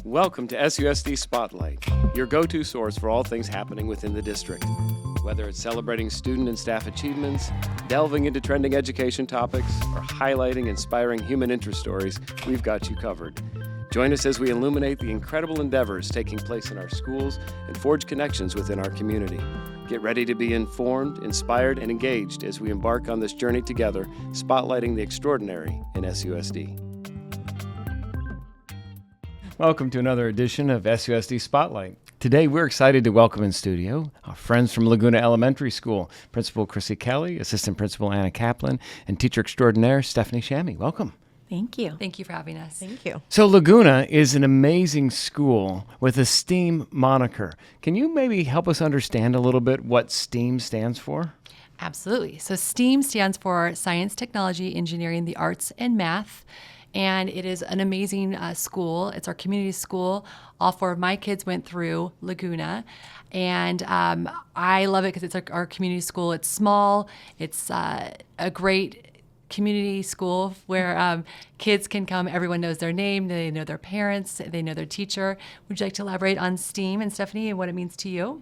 Welcome to SUSD Spotlight, your go-to source for all things happening within the district. Whether it's celebrating student and staff achievements, delving into trending education topics, or highlighting inspiring human interest stories, we've got you covered. Join us as we illuminate the incredible endeavors taking place in our schools and forge connections within our community. Get ready to be informed, inspired, and engaged as we embark on this journey together, spotlighting the extraordinary in SUSD. Welcome to another edition of SUSD Spotlight. Today, we're excited to welcome in studio our friends from Laguna Elementary School, Principal Chrissy Kelly, Assistant Principal Anna Kaplan, and Teacher Extraordinaire Stephanie Shammy. Welcome. Thank you. Thank you for having us. Thank you. So Laguna is an amazing school with a STEAM moniker. Can you maybe help us understand a little bit what STEAM stands for? Absolutely. So STEAM stands for Science, Technology, Engineering, the Arts, and Math. And it is an amazing school. It's our community school. All four of my kids went through Laguna. And I love it because it's our community school. It's small. It's a great community school where kids can come. Everyone knows their name. They know their parents. They know their teacher. Would you like to elaborate on STEAM, and Stephanie, and what it means to you?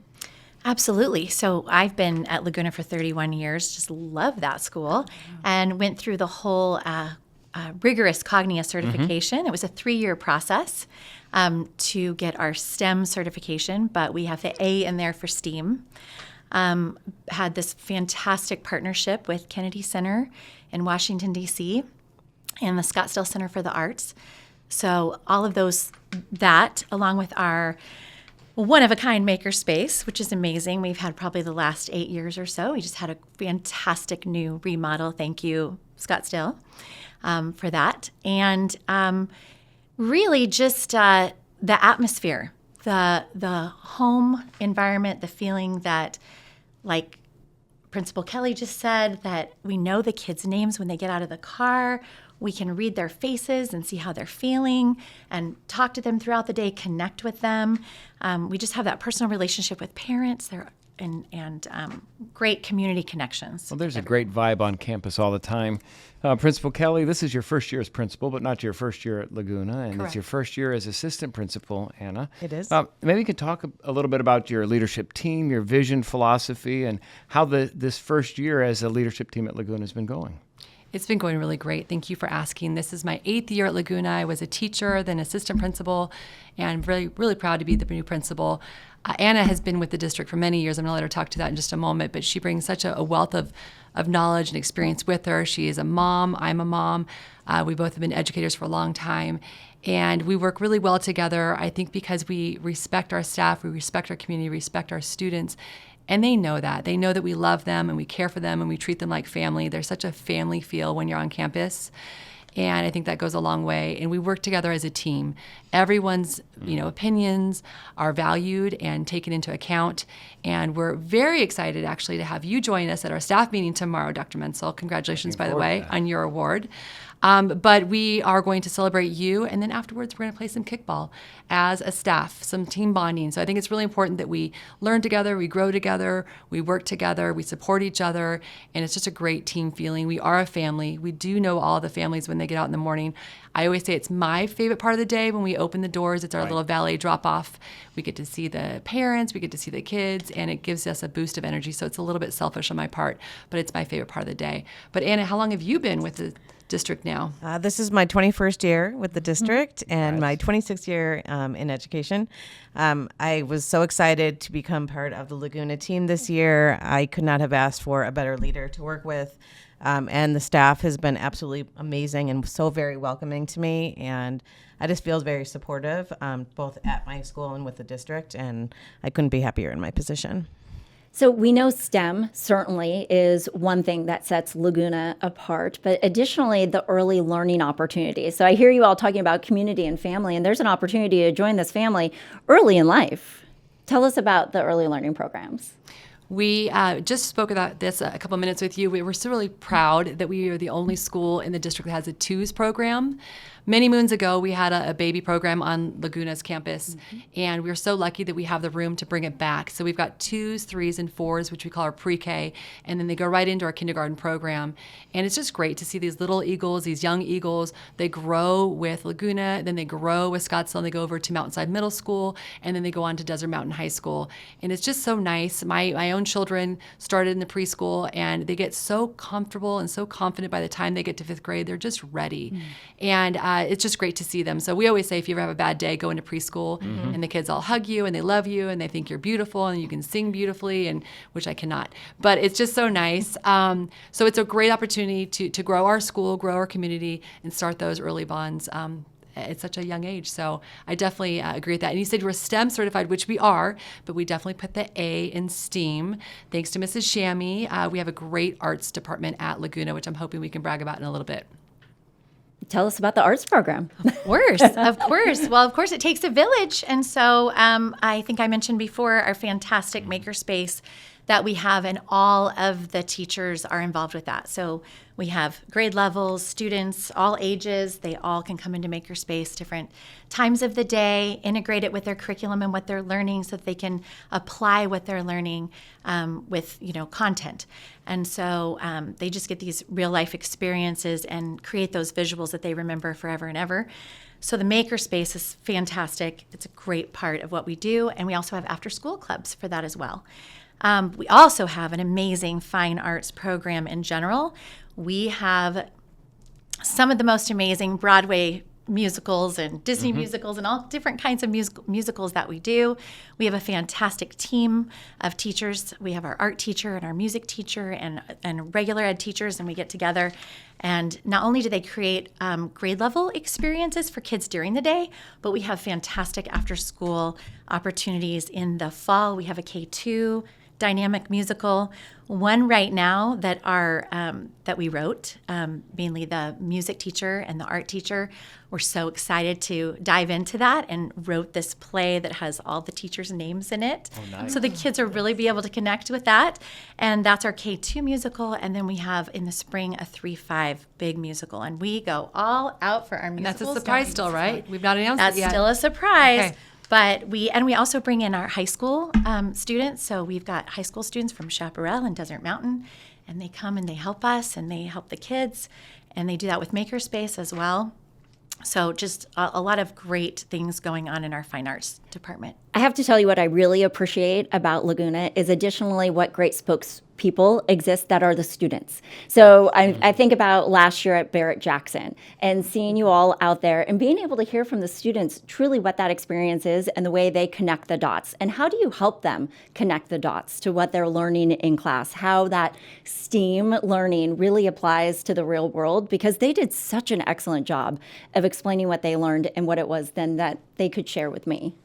Absolutely. So I've been at Laguna for 31 years. Just love that school and went through the whole rigorous Cognia certification. It was a 3-year process to get our STEM certification, but we have the A in there for STEAM. Had this fantastic partnership with Kennedy Center in Washington, D.C., and the Scottsdale Center for the Arts. So all of that, along with our one-of-a-kind makerspace, which is amazing. We've had probably the last 8 years or so. We just had a fantastic new remodel. Thank you, Scottsdale, for that. And really just the atmosphere, the home environment, the feeling that, like Principal Kelly just said, that we know the kids' names when they get out of the car. We can read their faces and see how they're feeling and talk to them throughout the day, connect with them. We just have that personal relationship with parents and great community connections. Well, there's a great vibe on campus all the time. Principal Kelly, this is your first year as principal, but not your first year at Laguna, and Correct. It's your first year as assistant principal, Anna. It is. Maybe you could talk a little bit about your leadership team, your vision, philosophy, and how this first year as a leadership team at Laguna has been going. It's been going really great. Thank you for asking. This is my 8th year at Laguna. I was a teacher, then assistant principal, and really, really proud to be the new principal. Anna has been with the district for many years. I'm going to let her talk to that in just a moment, but she brings such a wealth of knowledge and experience with her. She is a mom. I'm a mom. We both have been educators for a long time, and we work really well together, I think, because we respect our staff, we respect our community, respect our students. And they know that. They know that we love them and we care for them and we treat them like family. There's such a family feel when you're on campus. And I think that goes a long way. And we work together as a team. Everyone's, opinions are valued and taken into account. And we're very excited, actually, to have you join us at our staff meeting tomorrow, Dr. Menzel. Congratulations, by the way, on your award. But we are going to celebrate you, and then afterwards we're going to play some kickball as a staff, some team bonding. So I think it's really important that we learn together, we grow together, we work together, we support each other, and it's just a great team feeling. We are a family. We do know all the families when they get out in the morning. I always say it's my favorite part of the day when we open the doors. It's our little valet drop-off. We get to see the parents, we get to see the kids, and it gives us a boost of energy. So it's a little bit selfish on my part, but it's my favorite part of the day. But Anna, how long have you been with the district now? This is my 21st year with the district and my 26th year in education. I was so excited to become part of the Laguna team this year. I could not have asked for a better leader to work with. And the staff has been absolutely amazing and so very welcoming to me. And I just feel very supportive, both at my school and with the district. And I couldn't be happier in my position. So we know STEM certainly is one thing that sets Laguna apart, but additionally, the early learning opportunities. So I hear you all talking about community and family, and there's an opportunity to join this family early in life. Tell us about the early learning programs. We just spoke about this a couple minutes with you. We were so really proud that we are the only school in the district that has a twos program. Many moons ago, we had a baby program on Laguna's campus, and we were so lucky that we have the room to bring it back. So we've got 2s, 3s, and 4s, which we call our pre-K, and then they go right into our kindergarten program. And it's just great to see these little eagles, these young eagles. They grow with Laguna, then they grow with Scottsdale, and they go over to Mountainside Middle School, and then they go on to Desert Mountain High School. And it's just so nice. My own children started in the preschool, and they get so comfortable and so confident by the time they get to 5th grade. They're just ready. And it's just great to see them. So we always say if you ever have a bad day, go into preschool, and the kids all hug you, and they love you, and they think you're beautiful, and you can sing beautifully, and which I cannot. But it's just so nice. So it's a great opportunity to grow our school, grow our community, and start those early bonds at such a young age. So I definitely agree with that. And you said you were STEM certified, which we are, but we definitely put the A in STEAM. Thanks to Mrs. Shammy, we have a great arts department at Laguna, which I'm hoping we can brag about in a little bit. Tell us about the arts program. Of course. Well, of course, it takes a village. And so I think I mentioned before our fantastic makerspace that we have, and all of the teachers are involved with that. So we have grade levels, students, all ages. They all can come into makerspace, different times of the day, integrate it with their curriculum and what they're learning so that they can apply what they're learning with, content. And so they just get these real life experiences and create those visuals that they remember forever and ever. So the makerspace is fantastic. It's a great part of what we do. And we also have after school clubs for that as well. We also have an amazing fine arts program in general. We have some of the most amazing Broadway musicals and Disney musicals and all different kinds of musicals that we do. We have a fantastic team of teachers. We have our art teacher and our music teacher and regular ed teachers, and we get together. And not only do they create grade level experiences for kids during the day, but we have fantastic after school opportunities in the fall. We have a K2 dynamic musical, one right now that we wrote, mainly the music teacher and the art teacher. We're so excited to dive into that and wrote this play that has all the teachers' names in it. Oh, nice. So the kids will really be able to connect with that. And that's our K2 musical. And then we have in the spring a 3-5 big musical. And we go all out for our musicals. And that's a surprise still, right? We've not announced it yet. That's still a surprise. Okay. But we also bring in our high school students. So we've got high school students from Chaparral and Desert Mountain, and they come and they help us and they help the kids, and they do that with Makerspace as well. So just a lot of great things going on in our fine arts department. I have to tell you what I really appreciate about Laguna is additionally what great spokespeople exist that are the students. So I think about last year at Barrett-Jackson and seeing you all out there and being able to hear from the students truly what that experience is and the way they connect the dots. And how do you help them connect the dots to what they're learning in class, how that STEAM learning really applies to the real world, because they did such an excellent job of explaining what they learned and what it was then that they could share with me.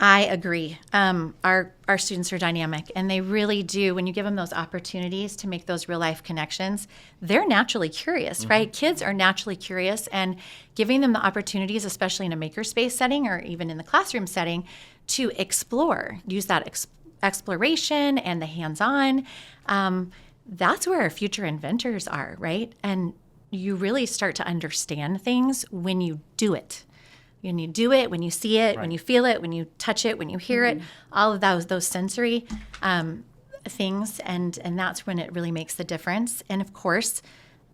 I agree. Our students are dynamic, and they really do. When you give them those opportunities to make those real life connections, they're naturally curious, right? Kids are naturally curious, and giving them the opportunities, especially in a makerspace setting or even in the classroom setting, to explore, use that exploration and the hands-on. That's where our future inventors are, right? And you really start to understand things when you do it. When you do it, when you see it, when you feel it, when you touch it, when you hear it, all of those sensory things, and that's when it really makes the difference. And of course,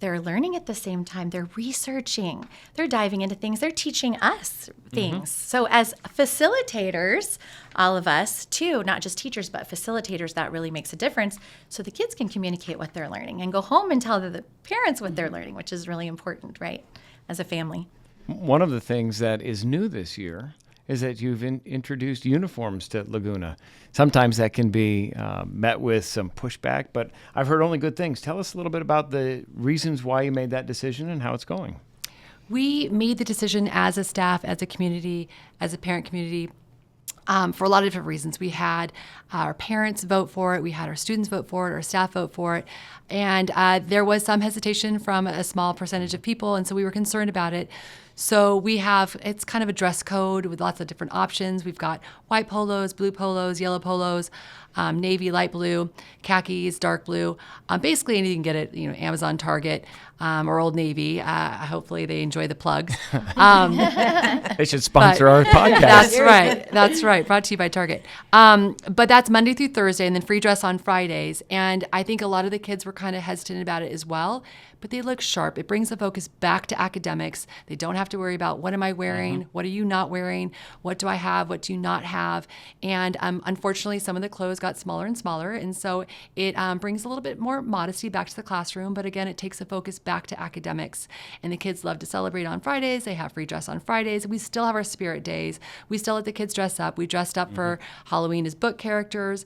they're learning at the same time. They're researching. They're diving into things. They're teaching us things. So as facilitators, all of us too, not just teachers, but facilitators, that really makes a difference. So the kids can communicate what they're learning and go home and tell the parents what they're learning, which is really important, right, as a family. One of the things that is new this year is that you've introduced uniforms to Laguna. Sometimes that can be met with some pushback, but I've heard only good things. Tell us a little bit about the reasons why you made that decision and how it's going. We made the decision as a staff, as a community, as a parent community, for a lot of different reasons. We had our parents vote for it, we had our students vote for it, our staff vote for it, and there was some hesitation from a small percentage of people, and so we were concerned about it. So we have, it's kind of a dress code with lots of different options. We've got white polos, blue polos, yellow polos, navy, light blue, khakis, dark blue. Basically anything you can get at Amazon, Target, or Old Navy. Hopefully they enjoy the plugs. They should sponsor our podcast. That's right. Brought to you by Target. But that's Monday through Thursday, and then free dress on Fridays. And I think a lot of the kids were kind of hesitant about it as well. But they look sharp. It brings the focus back to academics. They don't have to worry about what am I wearing, what are you not wearing, what do I have, what do you not have. And unfortunately, some of the clothes got smaller and smaller. And so it brings a little bit more modesty back to the classroom. But again, it takes the focus back to academics. And the kids love to celebrate on Fridays. They have free dress on Fridays. We still have our spirit days. We still let the kids dress up. We dressed up for Halloween as book characters.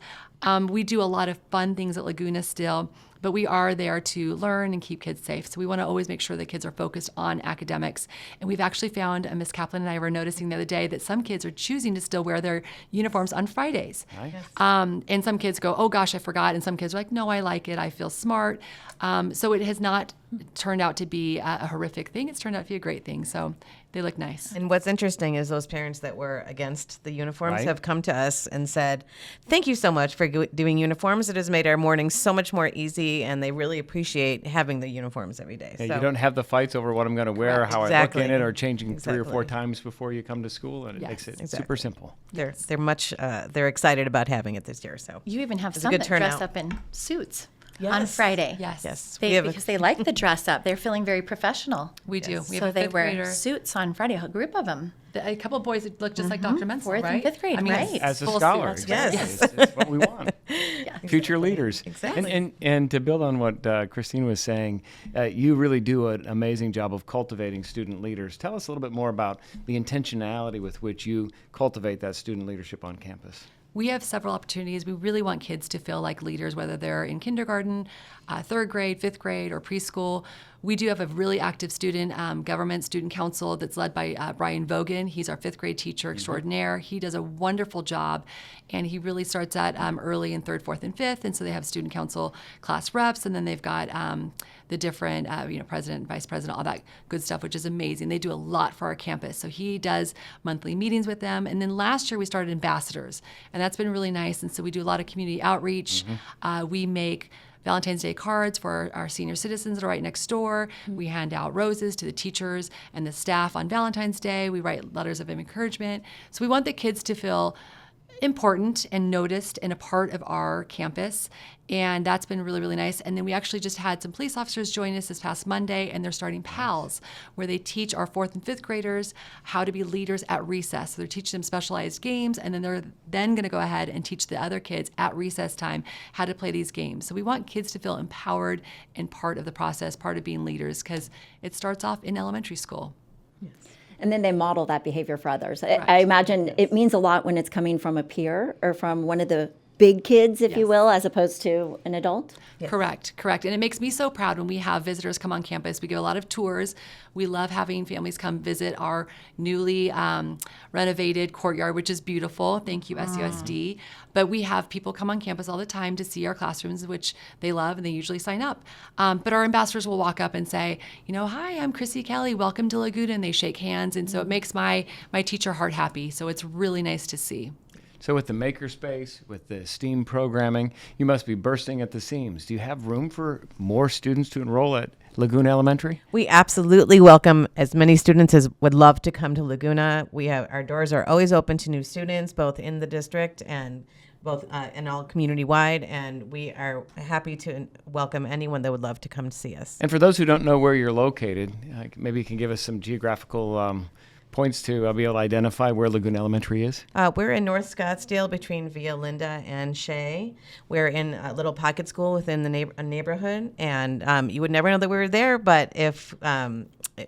We do a lot of fun things at Laguna still. But we are there to learn and keep kids safe. So we want to always make sure that kids are focused on academics. And we've actually found, Ms. Kaplan and I were noticing the other day, that some kids are choosing to still wear their uniforms on Fridays. Nice. And some kids go, oh gosh, I forgot. And some kids are like, no, I like it. I feel smart. So it has not turned out to be a horrific thing. It's turned out to be a great thing. So they look nice. And what's interesting is those parents that were against the uniforms have come to us and said, thank you so much for doing uniforms. It has made our mornings so much more easy, and they really appreciate having the uniforms every day. Yeah, so you don't have the fights over what I'm going to wear or how I look in it, or changing 3 or 4 times before you come to school, and it makes it super simple. They're they're excited about having it this year. So you even have some that dress up in suits. On Friday. Yes. Because they like the dress up. They're feeling very professional. We do. We so they wear suits on Friday, a group of them. A couple of boys that look just like Dr. Menzel, 4th right? and 5th grade, right. As a scholar, exactly. It's what we want. Future leaders. Exactly. And to build on what Christine was saying, you really do an amazing job of cultivating student leaders. Tell us a little bit more about the intentionality with which you cultivate that student leadership on campus. We have several opportunities. We really want kids to feel like leaders, whether they're in kindergarten, 3rd grade, 5th grade, or preschool. We do have a really active student government student council that's led by Brian Vogan. He's our 5th grade teacher extraordinaire. He does a wonderful job, and he really starts at early in 3rd, 4th, and 5th. And so they have student council class reps, and then they've got the different, president, vice president, all that good stuff, which is amazing. They do a lot for our campus. So he does monthly meetings with them. And then last year we started ambassadors, and that's been really nice. And so we do a lot of community outreach. We make Valentine's Day cards for our senior citizens that are right next door. We hand out roses to the teachers and the staff on Valentine's Day. We write letters of encouragement. So we want the kids to feel important and noticed and a part of our campus. And that's been really, really nice. And then we actually just had some police officers join us this past Monday, and they're starting PALS, where they teach our 4th and 5th graders how to be leaders at recess. So they're teaching them specialized games, and then they're then going to go ahead and teach the other kids at recess time how to play these games. So we want kids to feel empowered and part of the process, part of being leaders, because it starts off in elementary school. And then they model that behavior for others. I imagine it means a lot when it's coming from a peer or from one of the big kids, if you will, as opposed to an adult? Yes. Correct. And it makes me so proud when we have visitors come on campus. We give a lot of tours. We love having families come visit our newly renovated courtyard, which is beautiful. Thank you, SUSD. But we have people come on campus all the time to see our classrooms, which they love, and they usually sign up. But our ambassadors will walk up and say, hi, I'm Chrissy Kelly. Welcome to Laguna. And they shake hands. And so it makes my teacher heart happy. So it's really nice to see. So with the makerspace, with the STEAM programming, you must be bursting at the seams. Do you have room for more students to enroll at Laguna Elementary? We absolutely welcome as many students as would love to come to Laguna. Our doors are always open to new students, both in the district and both and all community-wide, and we are happy to welcome anyone that would love to come to see us. And for those who don't know where you're located, maybe you can give us some geographical points to be able to identify where Laguna Elementary is? We're in North Scottsdale between Via Linda and Shea. We're in a little pocket school within the neighborhood, and you would never know that we were there, but if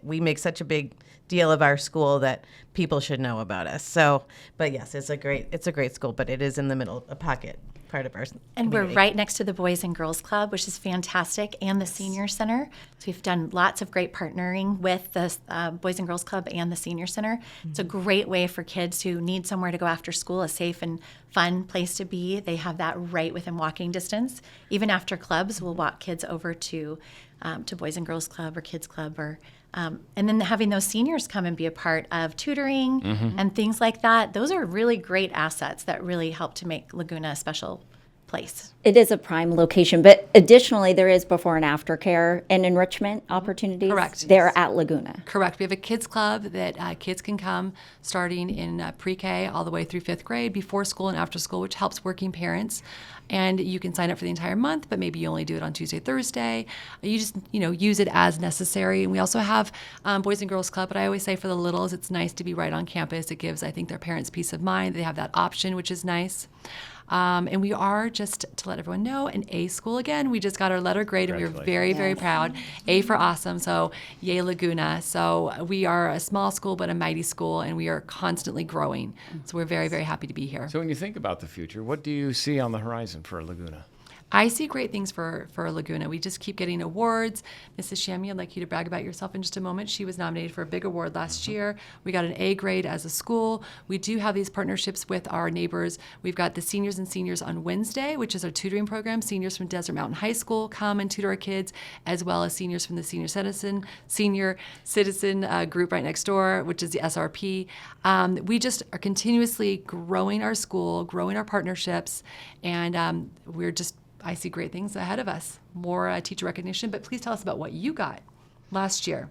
we make such a big deal of our school that people should know about us. So, but yes, it's a great school, but it is in the middle, a pocket part of our and community. We're right next to the Boys and Girls Club, which is fantastic, and the Senior Center. So we've done lots of great partnering with the Boys and Girls Club and the Senior Center. Mm-hmm. It's a great way for kids who need somewhere to go after school, a safe and fun place to be. They have that right within walking distance. Even after clubs, we'll walk kids over to Boys and Girls Club or Kids Club or And then having those seniors come and be a part of tutoring and things like that, those are really great assets that really help to make Laguna a special place. It is a prime location, but additionally, there is before and after care and enrichment opportunities. Correct. There at Laguna. Correct. We have a kids club that kids can come starting in pre-K all the way through 5th grade, before school and after school, which helps working parents. And you can sign up for the entire month, but maybe you only do it on Tuesday, Thursday. You just, use it as necessary. And we also have Boys and Girls Club, but I always say for the littles, it's nice to be right on campus. It gives, I think, their parents peace of mind. They have that option, which is nice. And we are, just to let everyone know, an A school again. We just got our letter grade, and we are very, very proud. A for awesome. So yay, Laguna. So we are a small school, but a mighty school, and we are constantly growing. So we're very, very happy to be here. So when you think about the future, what do you see on the horizon for Laguna? I see great things for Laguna. We just keep getting awards. Mrs. Shammy, I'd like you to brag about yourself in just a moment. She was nominated for a big award last year. We got an A grade as a school. We do have these partnerships with our neighbors. We've got the Seniors and Seniors on Wednesday, which is our tutoring program. Seniors from Desert Mountain High School come and tutor our kids, as well as seniors from the Senior Citizen group right next door, which is the SRP. We just are continuously growing our school, growing our partnerships, and I see great things ahead of us. More teacher recognition, but please tell us about what you got last year.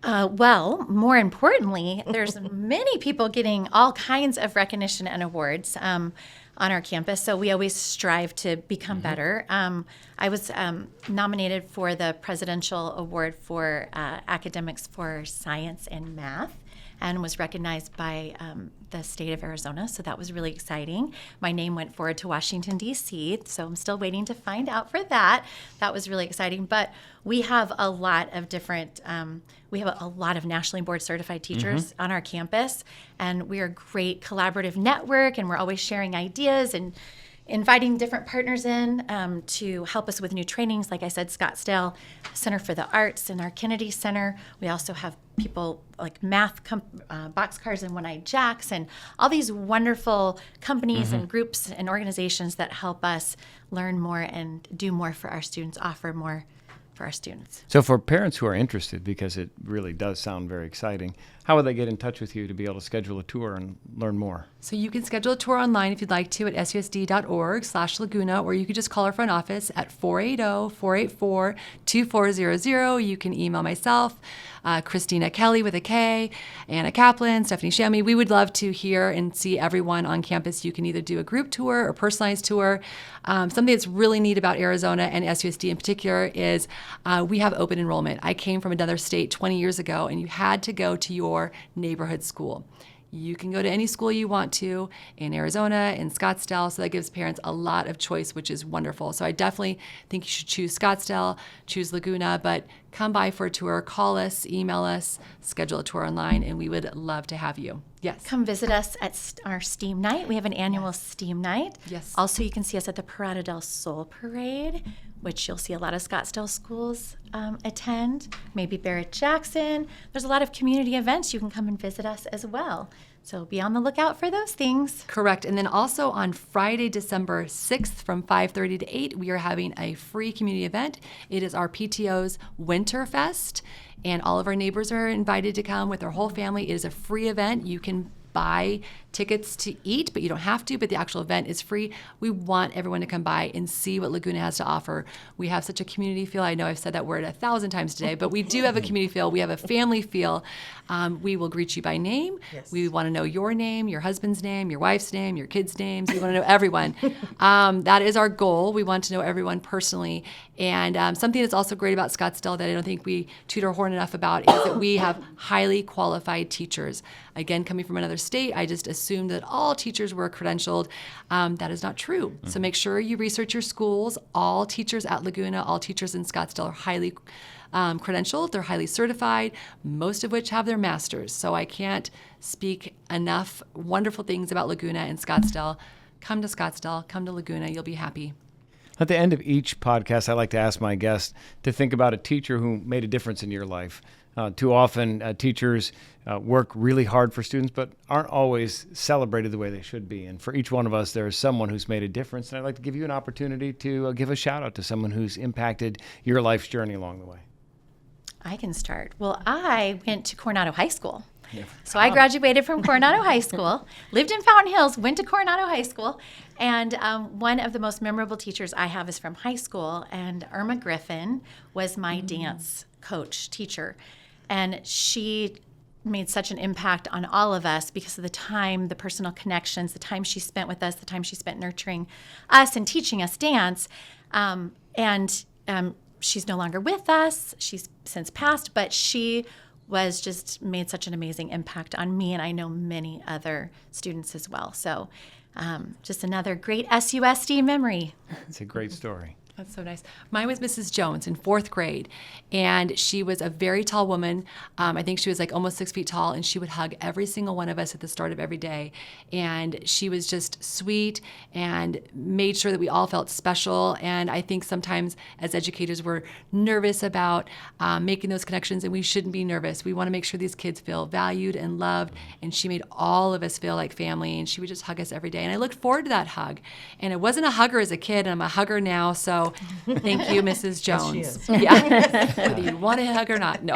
Well, more importantly, there's many people getting all kinds of recognition and awards on our campus, so we always strive to become better. I was nominated for the Presidential Award for Academics for Science and Math, and was recognized by the state of Arizona, so that was really exciting. My name went forward to Washington, D.C., so I'm still waiting to find out for that. That was really exciting, but we have a lot of different, we have a lot of nationally board certified teachers on our campus, and we are a great collaborative network, and we're always sharing ideas and inviting different partners in to help us with new trainings. Like I said, Scottsdale Center for the Arts and our Kennedy Center. We also have people like math boxcars and One-Eyed Jacks and all these wonderful companies and groups and organizations that help us learn more and do more for our students, offer more for our students. So for parents who are interested, because it really does sound very exciting, how would they get in touch with you to be able to schedule a tour and learn more? So you can schedule a tour online if you'd like to at susd.org/Laguna, or you could just call our front office at 480-484-2400. You can email myself, Christina Kelly with a K, Anna Kaplan, Stephanie Shammy. We would love to hear and see everyone on campus. You can either do a group tour or personalized tour. Something that's really neat about Arizona and SUSD in particular is we have open enrollment. I came from another state 20 years ago, and you had to go to your neighborhood school. You can go to any school you want to in Arizona, in Scottsdale, so that gives parents a lot of choice, which is wonderful. So I definitely think you should choose Scottsdale, choose Laguna, but come by for a tour, call us, email us, schedule a tour online, and we would love to have you. Yes. Come visit us at our STEAM night. We have an annual STEAM night. Yes. Also, you can see us at the Parada del Sol Parade, which you'll see a lot of Scottsdale schools attend, maybe Barrett Jackson. There's a lot of community events. You can come and visit us as well. So be on the lookout for those things. Correct. And then also on Friday, December 6th from 5:30 to 8, we are having a free community event. It is our PTO's Winter Fest, and all of our neighbors are invited to come with their whole family. It is a free event. You can buy tickets to eat, but you don't have to, but the actual event is free. We want everyone to come by and see what Laguna has to offer. We have such a community feel. I know I've said that word 1,000 times today, but we do have a community feel. We have a family feel. We will greet you by name. Yes. We want to know your name, your husband's name, your wife's name, your kids' names. We want to know everyone. That is our goal. We want to know everyone personally. And something that's also great about Scottsdale that I don't think we toot our horn enough about is that we have highly qualified teachers. Again, coming from another state, I just assumed that all teachers were credentialed. That is not true. So make sure you research your schools. All teachers at Laguna, all teachers in Scottsdale are highly credentialed. They're highly certified, most of which have their masters. So I can't speak enough wonderful things about Laguna and Scottsdale. Come to Scottsdale, come to Laguna, you'll be happy. At the end of each podcast, I like to ask my guests to think about a teacher who made a difference in your life. Too often, teachers work really hard for students, but aren't always celebrated the way they should be. And for each one of us, there is someone who's made a difference. And I'd like to give you an opportunity to give a shout out to someone who's impacted your life's journey along the way. I can start. Well, I went to Coronado High School. So I graduated from Coronado High School, lived in Fountain Hills, went to Coronado High School, and one of the most memorable teachers I have is from high school, and Irma Griffin was my dance coach teacher, and she made such an impact on all of us because of the time, the personal connections, the time she spent with us, the time she spent nurturing us and teaching us dance, she's no longer with us. She's since passed, but she was just made such an amazing impact on me, and I know many other students as well. So just another great SUSD memory. It's a great story. That's so nice. Mine was Mrs. Jones in 4th grade, and she was a very tall woman. I think she was like almost 6 feet tall, and she would hug every single one of us at the start of every day. And she was just sweet and made sure that we all felt special. And I think sometimes as educators, we're nervous about making those connections, and we shouldn't be nervous. We want to make sure these kids feel valued and loved, and she made all of us feel like family, and she would just hug us every day. And I looked forward to that hug. And I wasn't a hugger as a kid, and I'm a hugger now, so thank you, Mrs. Jones. Yes, Yeah. Whether you want to hug or not, no.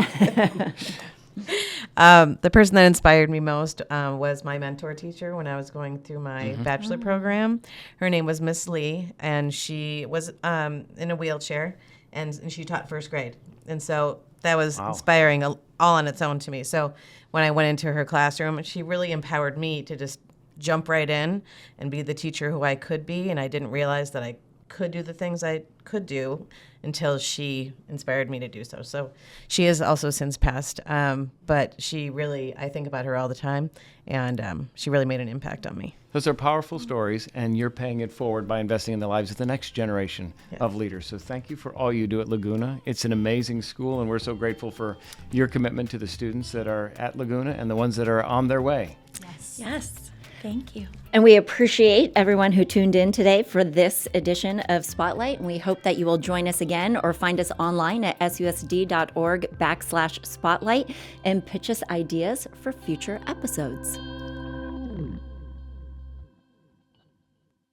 The person that inspired me most was my mentor teacher when I was going through my bachelor program. Her name was Miss Lee, and she was in a wheelchair, and she taught 1st grade. And so that was inspiring all on its own to me. So when I went into her classroom, she really empowered me to just jump right in and be the teacher who I could be, and I didn't realize that I could do the things I could do until she inspired me to do so. So she has also since passed, but she really, I think about her all the time, and she really made an impact on me. Those are powerful stories, and you're paying it forward by investing in the lives of the next generation of leaders. So thank you for all you do at Laguna. It's an amazing school, and we're so grateful for your commitment to the students that are at Laguna and the ones that are on their way. Yes. Thank you. And we appreciate everyone who tuned in today for this edition of Spotlight. And we hope that you will join us again or find us online at susd.org/spotlight and pitch us ideas for future episodes.